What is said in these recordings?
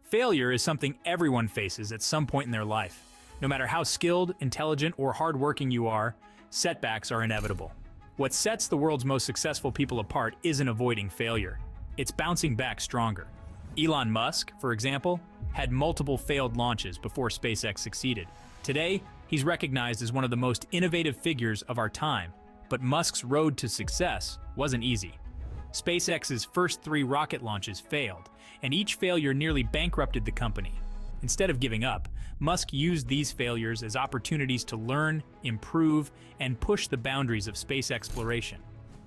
Failure is something everyone faces at some point in their life. No matter how skilled, intelligent, or hardworking you are, setbacks are inevitable. What sets the world's most successful people apart isn't avoiding failure. It's bouncing back stronger. Elon Musk, for example, had multiple failed launches before SpaceX succeeded. Today, he's recognized as one of the most innovative figures of our time, but Musk's road to success wasn't easy. SpaceX's first 3 rocket launches failed, and each failure nearly bankrupted the company. Instead of giving up, Musk used these failures as opportunities to learn, improve, and push the boundaries of space exploration.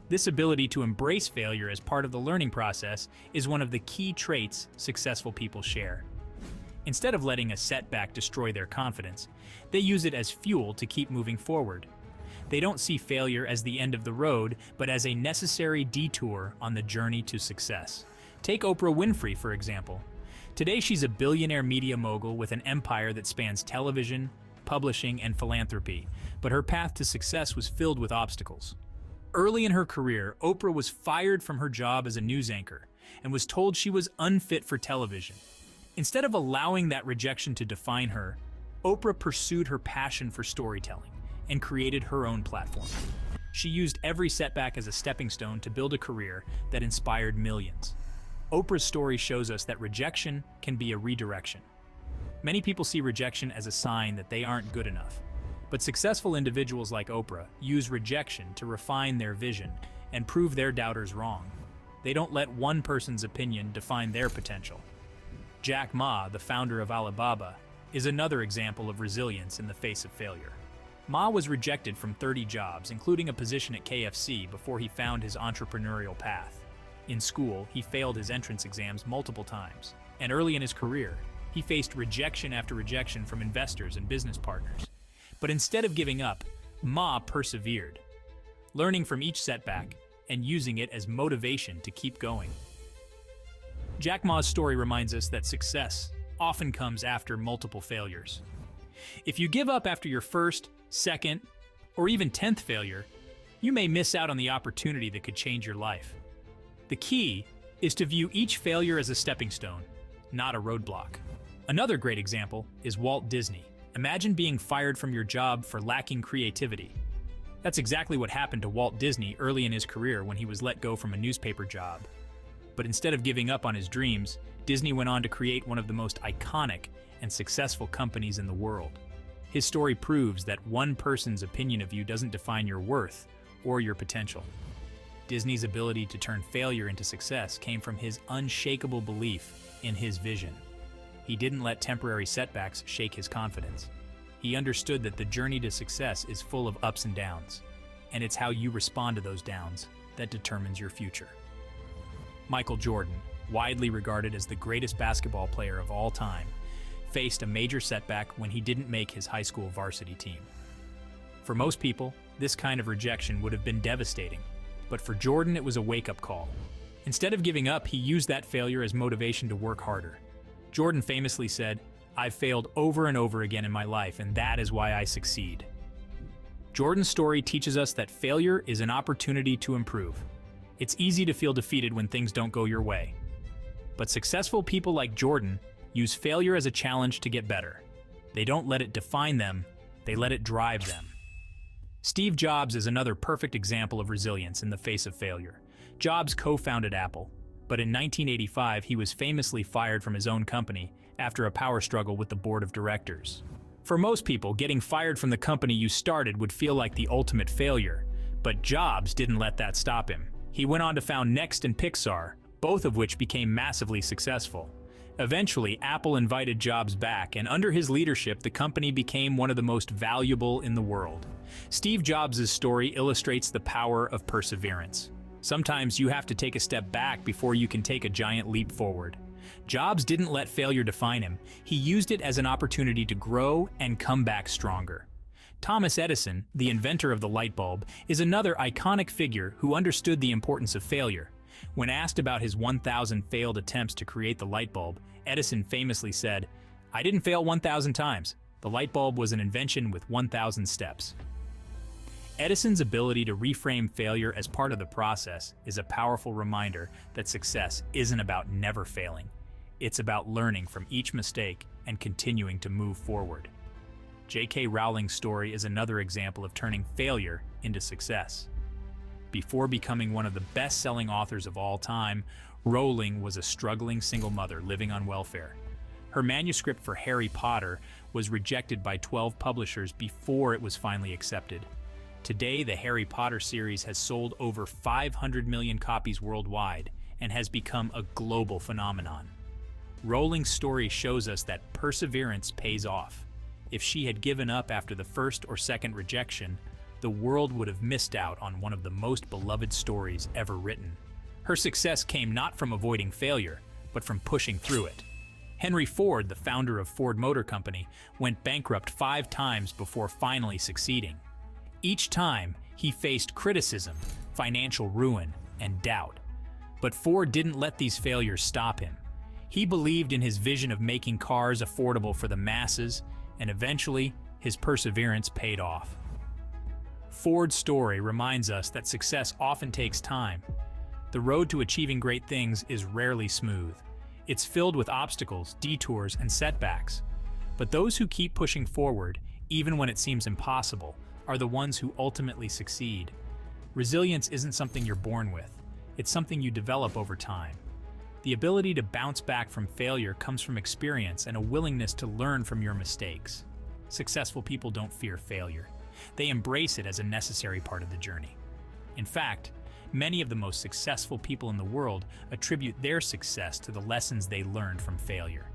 This ability to embrace failure as part of the learning process is one of the key traits successful people share. Instead of letting a setback destroy their confidence, they use it as fuel to keep moving forward. They don't see failure as the end of the road, but as a necessary detour on the journey to success. Take Oprah Winfrey, for example. Today she's a billionaire media mogul with an empire that spans television, publishing, and philanthropy, but her path to success was filled with obstacles. Early in her career, Oprah was fired from her job as a news anchor and was told she was unfit for television. Instead of allowing that rejection to define her, Oprah pursued her passion for storytelling and created her own platform. She used every setback as a stepping stone to build a career that inspired millions. Oprah's story shows us that rejection can be a redirection. Many people see rejection as a sign that they aren't good enough. But successful individuals like Oprah use rejection to refine their vision and prove their doubters wrong. They don't let one person's opinion define their potential. Jack Ma, the founder of Alibaba, is another example of resilience in the face of failure. Ma was rejected from 30 jobs, including a position at KFC, before he found his entrepreneurial path. In school, he failed his entrance exams multiple times, and early in his career, he faced rejection after rejection from investors and business partners. But instead of giving up, Ma persevered, learning from each setback and using it as motivation to keep going. Jack Ma's story reminds us that success often comes after multiple failures. If you give up after your first, second, or even 10th failure, you may miss out on the opportunity that could change your life. The key is to view each failure as a stepping stone, not a roadblock. Another great example is Walt Disney. Imagine being fired from your job for lacking creativity. That's exactly what happened to Walt Disney early in his career when he was let go from a newspaper job. But instead of giving up on his dreams, Disney went on to create one of the most iconic and successful companies in the world. His story proves that one person's opinion of you doesn't define your worth or your potential. Disney's ability to turn failure into success came from his unshakable belief in his vision. He didn't let temporary setbacks shake his confidence. He understood that the journey to success is full of ups and downs, and it's how you respond to those downs that determines your future. Michael Jordan, widely regarded as the greatest basketball player of all time, faced a major setback when he didn't make his high school varsity team. For most people, this kind of rejection would have been devastating, but for Jordan it was a wake-up call. Instead of giving up, he used that failure as motivation to work harder. Jordan famously said, "I've failed over and over again in my life, and that is why I succeed." Jordan's story teaches us that failure is an opportunity to improve. It's easy to feel defeated when things don't go your way. But successful people like Jordan use failure as a challenge to get better. They don't let it define them, they let it drive them. Steve Jobs is another perfect example of resilience in the face of failure. Jobs co-founded Apple, but in 1985 he was famously fired from his own company after a power struggle with the board of directors. For most people, getting fired from the company you started would feel like the ultimate failure, but Jobs didn't let that stop him. He went on to found Next and Pixar, both of which became massively successful. Eventually, Apple invited Jobs back, and under his leadership, the company became one of the most valuable in the world. Steve Jobs' story illustrates the power of perseverance. Sometimes you have to take a step back before you can take a giant leap forward. Jobs didn't let failure define him. He used it as an opportunity to grow and come back stronger. Thomas Edison, the inventor of the light bulb, is another iconic figure who understood the importance of failure. When asked about his 1,000 failed attempts to create the light bulb, Edison famously said, "I didn't fail 1,000 times. The light bulb was an invention with 1,000 steps." Edison's ability to reframe failure as part of the process is a powerful reminder that success isn't about never failing. It's about learning from each mistake and continuing to move forward. J.K. Rowling's story is another example of turning failure into success. Before becoming one of the best-selling authors of all time, Rowling was a struggling single mother living on welfare. Her manuscript for Harry Potter was rejected by 12 publishers before it was finally accepted. Today, the Harry Potter series has sold over 500 million copies worldwide and has become a global phenomenon. Rowling's story shows us that perseverance pays off. If she had given up after the first or second rejection, the world would have missed out on one of the most beloved stories ever written. Her success came not from avoiding failure, but from pushing through it. Henry Ford, the founder of Ford Motor Company, went bankrupt 5 times before finally succeeding. Each time, he faced criticism, financial ruin, and doubt. But Ford didn't let these failures stop him. He believed in his vision of making cars affordable for the masses, and eventually, his perseverance paid off. Ford's story reminds us that success often takes time. The road to achieving great things is rarely smooth. It's filled with obstacles, detours, and setbacks. But those who keep pushing forward, even when it seems impossible, are the ones who ultimately succeed. Resilience isn't something you're born with. It's something you develop over time. The ability to bounce back from failure comes from experience and a willingness to learn from your mistakes. Successful people don't fear failure. They embrace it as a necessary part of the journey. In fact, many of the most successful people in the world attribute their success to the lessons they learned from failure.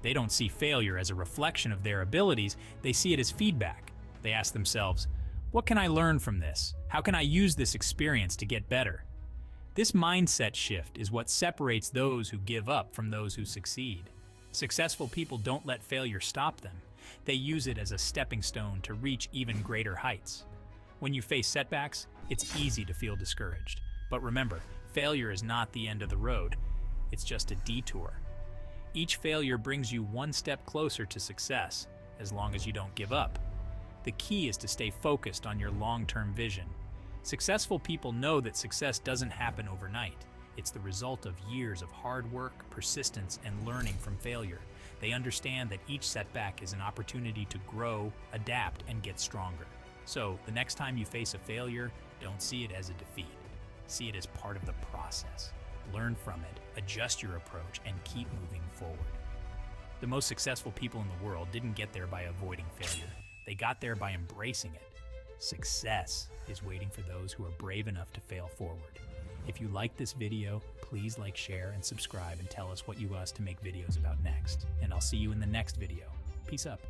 They don't see failure as a reflection of their abilities, they see it as feedback. They ask themselves, what can I learn from this? How can I use this experience to get better? This mindset shift is what separates those who give up from those who succeed. Successful people don't let failure stop them. They use it as a stepping stone to reach even greater heights. When you face setbacks, it's easy to feel discouraged. But remember, failure is not the end of the road. It's just a detour. Each failure brings you one step closer to success, as long as you don't give up. The key is to stay focused on your long-term vision. Successful people know that success doesn't happen overnight. It's the result of years of hard work, persistence, and learning from failure. They understand that each setback is an opportunity to grow, adapt, and get stronger. So, the next time you face a failure, don't see it as a defeat. See it as part of the process. Learn from it, adjust your approach, and keep moving forward. The most successful people in the world didn't get there by avoiding failure. They got there by embracing it. Success is waiting for those who are brave enough to fail forward. If you like this video, please like, share, and subscribe and tell us what you want us to make videos about next. And I'll see you in the next video. Peace up.